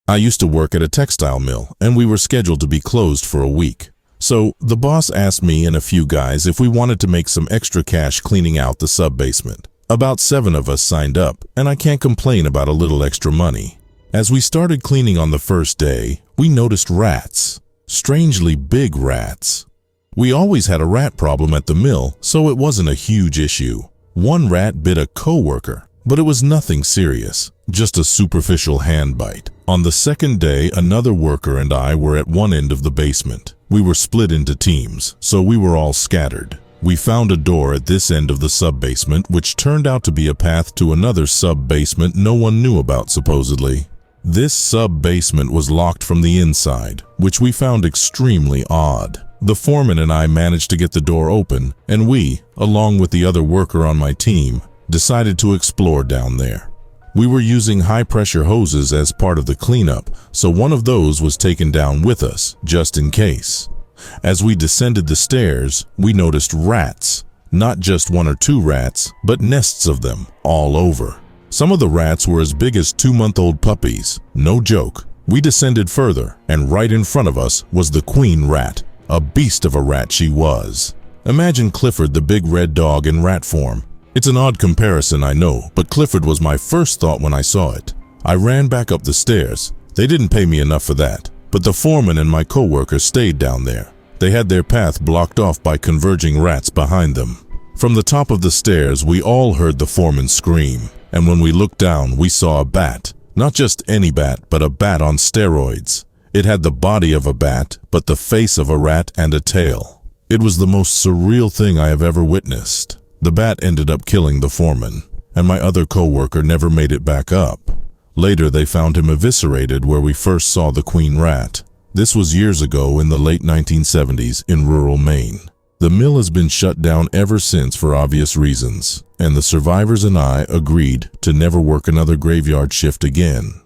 I used to work at a textile mill, and we were scheduled to be closed for a week. So the boss asked me and a few guys if we wanted to make some extra cash cleaning out the sub-basement. About 7 of us signed up, and I can't complain about a little extra money. As we started cleaning on the first day, we noticed rats. Strangely big rats. We always had a rat problem at the mill, so it wasn't a huge issue. One rat bit a coworker, but it was nothing serious, just a superficial hand bite. On the second day, another worker and I were at one end of the basement. We were split into teams, so we were all scattered. We found a door at this end of the sub-basement, which turned out to be a path to another sub-basement no one knew about, supposedly. This sub-basement was locked from the inside, which we found extremely odd. The foreman and I managed to get the door open, and we, along with the other worker on my team, decided to explore down there. We were using high-pressure hoses as part of the cleanup, so one of those was taken down with us, just in case. As we descended the stairs, we noticed rats. Not just 1 or 2 rats, but nests of them, all over. Some of the rats were as big as 2-month-old puppies. No joke. We descended further, and right in front of us was the queen rat. A beast of a rat she was. Imagine Clifford the big red dog in rat form. It's an odd comparison, I know, but Clifford was my first thought when I saw it. I ran back up the stairs. They didn't pay me enough for that, but the foreman and my coworker stayed down there. They had their path blocked off by converging rats behind them. From the top of the stairs, we all heard the foreman scream, and when we looked down, we saw a bat. Not just any bat, but a bat on steroids. It had the body of a bat, but the face of a rat and a tail. It was the most surreal thing I have ever witnessed. The bat ended up killing the foreman, and my other coworker never made it back up. Later, they found him eviscerated where we first saw the queen rat. This was years ago in the late 1970s in rural Maine. The mill has been shut down ever since for obvious reasons, and the survivors and I agreed to never work another graveyard shift again.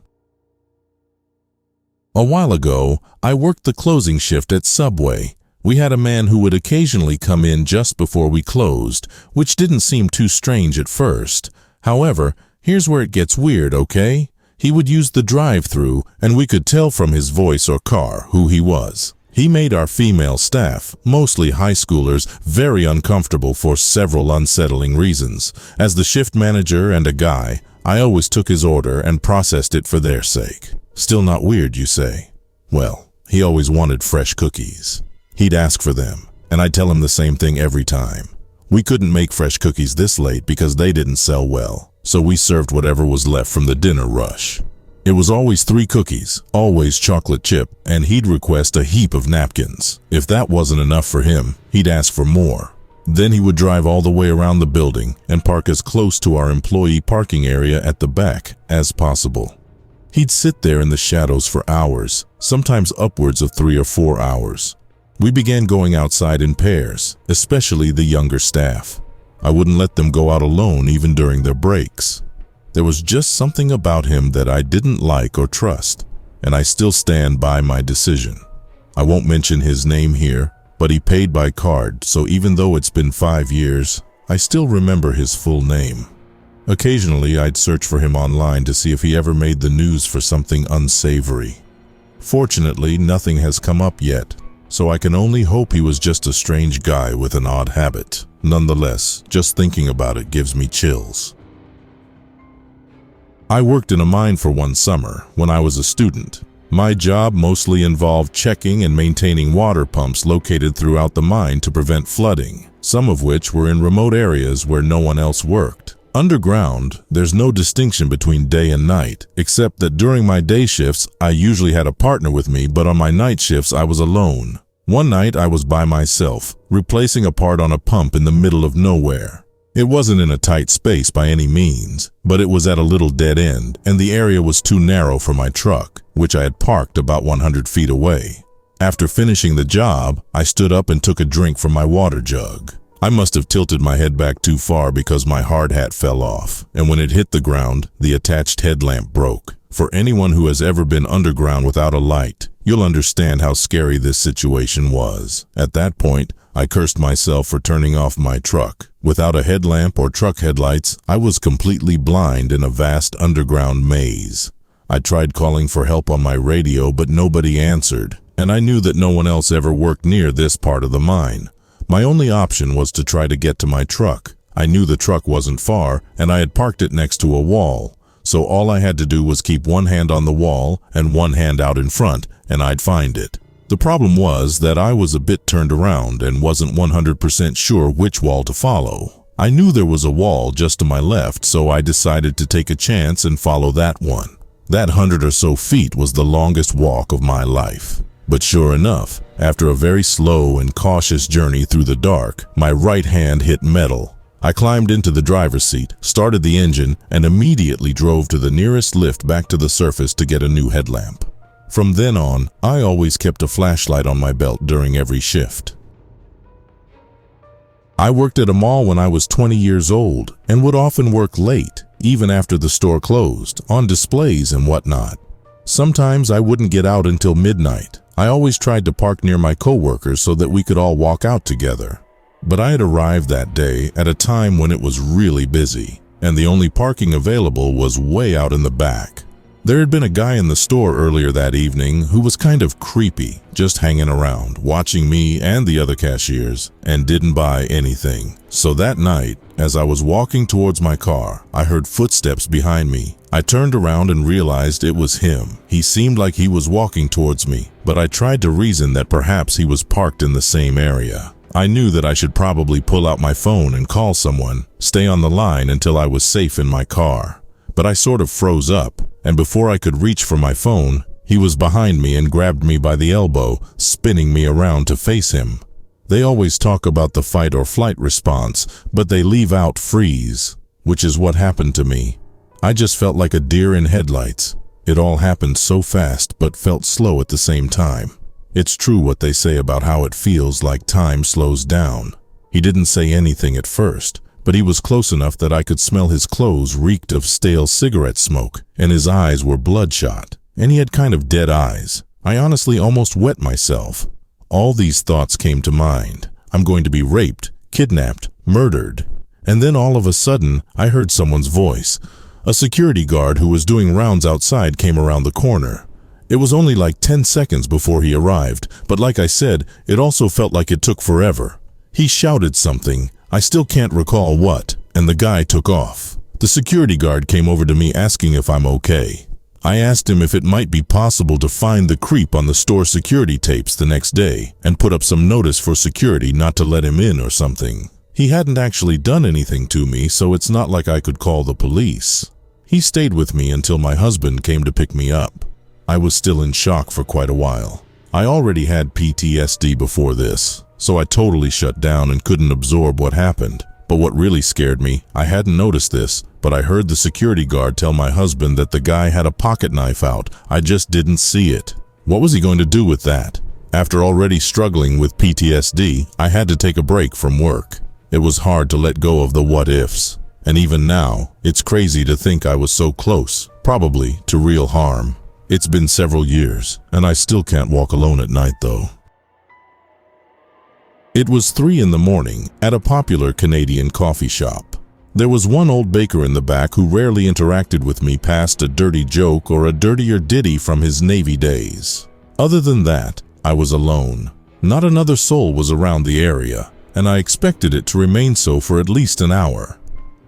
A while ago, I worked the closing shift at Subway. We had a man who would occasionally come in just before we closed, which didn't seem too strange at first. However, here's where it gets weird, okay? He would use the drive-thru, and we could tell from his voice or car who he was. He made our female staff, mostly high schoolers, very uncomfortable for several unsettling reasons. As the shift manager and a guy, I always took his order and processed it for their sake. Still not weird, you say? Well, he always wanted fresh cookies. He'd ask for them, and I'd tell him the same thing every time. We couldn't make fresh cookies this late because they didn't sell well, so we served whatever was left from the dinner rush. It was always 3 cookies, always chocolate chip, and he'd request a heap of napkins. If that wasn't enough for him, he'd ask for more. Then he would drive all the way around the building and park as close to our employee parking area at the back as possible. He'd sit there in the shadows for hours, sometimes upwards of 3 or 4 hours. We began going outside in pairs, especially the younger staff. I wouldn't let them go out alone even during their breaks. There was just something about him that I didn't like or trust, and I still stand by my decision. I won't mention his name here, but he paid by card, so even though it's been 5 years, I still remember his full name. Occasionally, I'd search for him online to see if he ever made the news for something unsavory. Fortunately, nothing has come up yet, so I can only hope he was just a strange guy with an odd habit. Nonetheless, just thinking about it gives me chills. I worked in a mine for one summer when I was a student. My job mostly involved checking and maintaining water pumps located throughout the mine to prevent flooding, some of which were in remote areas where no one else worked. Underground, there's no distinction between day and night, except that during my day shifts, I usually had a partner with me, but on my night shifts, I was alone. One night, I was by myself, replacing a part on a pump in the middle of nowhere. It wasn't in a tight space by any means, but it was at a little dead end, and the area was too narrow for my truck, which I had parked about 100 feet away. After finishing the job, I stood up and took a drink from my water jug. I must have tilted my head back too far because my hard hat fell off, and when it hit the ground, the attached headlamp broke. For anyone who has ever been underground without a light, you'll understand how scary this situation was. At that point, I cursed myself for turning off my truck. Without a headlamp or truck headlights, I was completely blind in a vast underground maze. I tried calling for help on my radio, but nobody answered, and I knew that no one else ever worked near this part of the mine. My only option was to try to get to my truck. I knew the truck wasn't far, and I had parked it next to a wall, so all I had to do was keep one hand on the wall and one hand out in front, and I'd find it. The problem was that I was a bit turned around and wasn't 100% sure which wall to follow. I knew there was a wall just to my left, so I decided to take a chance and follow that one. That 100 or so feet was the longest walk of my life. But sure enough, after a very slow and cautious journey through the dark, my right hand hit metal. I climbed into the driver's seat, started the engine, and immediately drove to the nearest lift back to the surface to get a new headlamp. From then on, I always kept a flashlight on my belt during every shift. I worked at a mall when I was 20 years old and would often work late, even after the store closed, on displays and whatnot. Sometimes I wouldn't get out until midnight. I always tried to park near my coworkers so that we could all walk out together. But I had arrived that day at a time when it was really busy, and the only parking available was way out in the back. There had been a guy in the store earlier that evening who was kind of creepy, just hanging around, watching me and the other cashiers, and didn't buy anything. So that night, as I was walking towards my car, I heard footsteps behind me. I turned around and realized it was him. He seemed like he was walking towards me, but I tried to reason that perhaps he was parked in the same area. I knew that I should probably pull out my phone and call someone, stay on the line until I was safe in my car. But I sort of froze up, and before I could reach for my phone, he was behind me and grabbed me by the elbow, spinning me around to face him. They always talk about the fight or flight response, but they leave out freeze, which is what happened to me. I just felt like a deer in headlights. It all happened so fast, but felt slow at the same time. It's true what they say about how it feels like time slows down. He didn't say anything at first, but he was close enough that I could smell his clothes reeked of stale cigarette smoke, and his eyes were bloodshot, and he had kind of dead eyes. I honestly almost wet myself. All these thoughts came to mind. I'm going to be raped, kidnapped, murdered. And then all of a sudden, I heard someone's voice. A security guard who was doing rounds outside came around the corner. It was only like 10 seconds before he arrived, but like I said, it also felt like it took forever. He shouted something, I still can't recall what, and the guy took off. The security guard came over to me asking if I'm okay. I asked him if it might be possible to find the creep on the store security tapes the next day and put up some notice for security not to let him in or something. He hadn't actually done anything to me, so it's not like I could call the police. He stayed with me until my husband came to pick me up. I was still in shock for quite a while. I already had PTSD before this, so I totally shut down and couldn't absorb what happened. But what really scared me, I hadn't noticed this, but I heard the security guard tell my husband that the guy had a pocket knife out. I just didn't see it. What was he going to do with that? After already struggling with PTSD, I had to take a break from work. It was hard to let go of the what-ifs. And even now, it's crazy to think I was so close, probably to real harm. It's been several years, and I still can't walk alone at night though. It was 3 in the morning at a popular Canadian coffee shop. There was one old baker in the back who rarely interacted with me past a dirty joke or a dirtier ditty from his Navy days. Other than that, I was alone. Not another soul was around the area, and I expected it to remain so for at least an hour.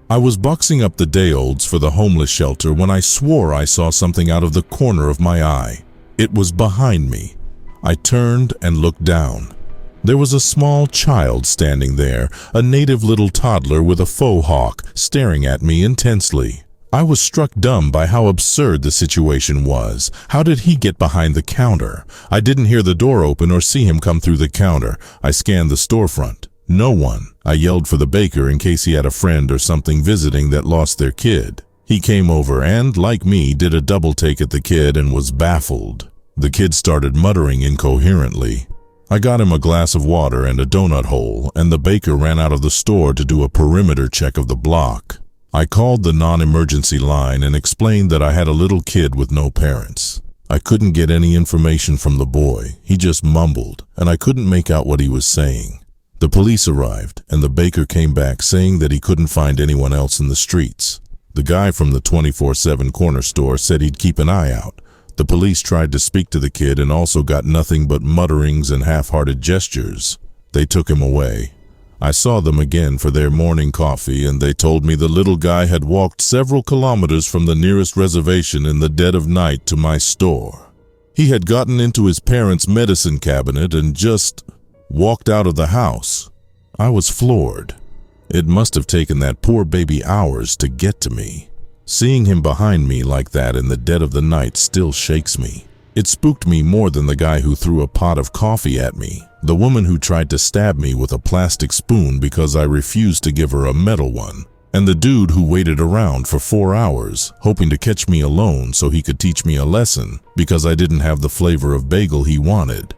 I was boxing up the day-olds for the homeless shelter when I swore I saw something out of the corner of my eye. It was behind me. I turned and looked down. There was a small child standing there, a native little toddler with a faux hawk, staring at me intensely. I was struck dumb by how absurd the situation was. How did he get behind the counter? I didn't hear the door open or see him come through the counter. I scanned the storefront. No one. I yelled for the baker in case he had a friend or something visiting that lost their kid. He came over and, like me, did a double take at the kid and was baffled. The kid started muttering incoherently. I got him a glass of water and a donut hole, and the baker ran out of the store to do a perimeter check of the block. I called the non-emergency line and explained that I had a little kid with no parents. I couldn't get any information from the boy. He just mumbled, and I couldn't make out what he was saying. The police arrived, and the baker came back saying that he couldn't find anyone else in the streets. The guy from the 24/7 corner store said he'd keep an eye out. The police tried to speak to the kid and also got nothing but mutterings and half-hearted gestures. They took him away. I saw them again for their morning coffee, and they told me the little guy had walked several kilometers from the nearest reservation in the dead of night to my store. He had gotten into his parents' medicine cabinet and just walked out of the house. I was floored. It must have taken that poor baby hours to get to me. Seeing him behind me like that in the dead of the night still shakes me. It spooked me more than the guy who threw a pot of coffee at me, the woman who tried to stab me with a plastic spoon because I refused to give her a metal one, and the dude who waited around for 4 hours, hoping to catch me alone so he could teach me a lesson because I didn't have the flavor of bagel he wanted.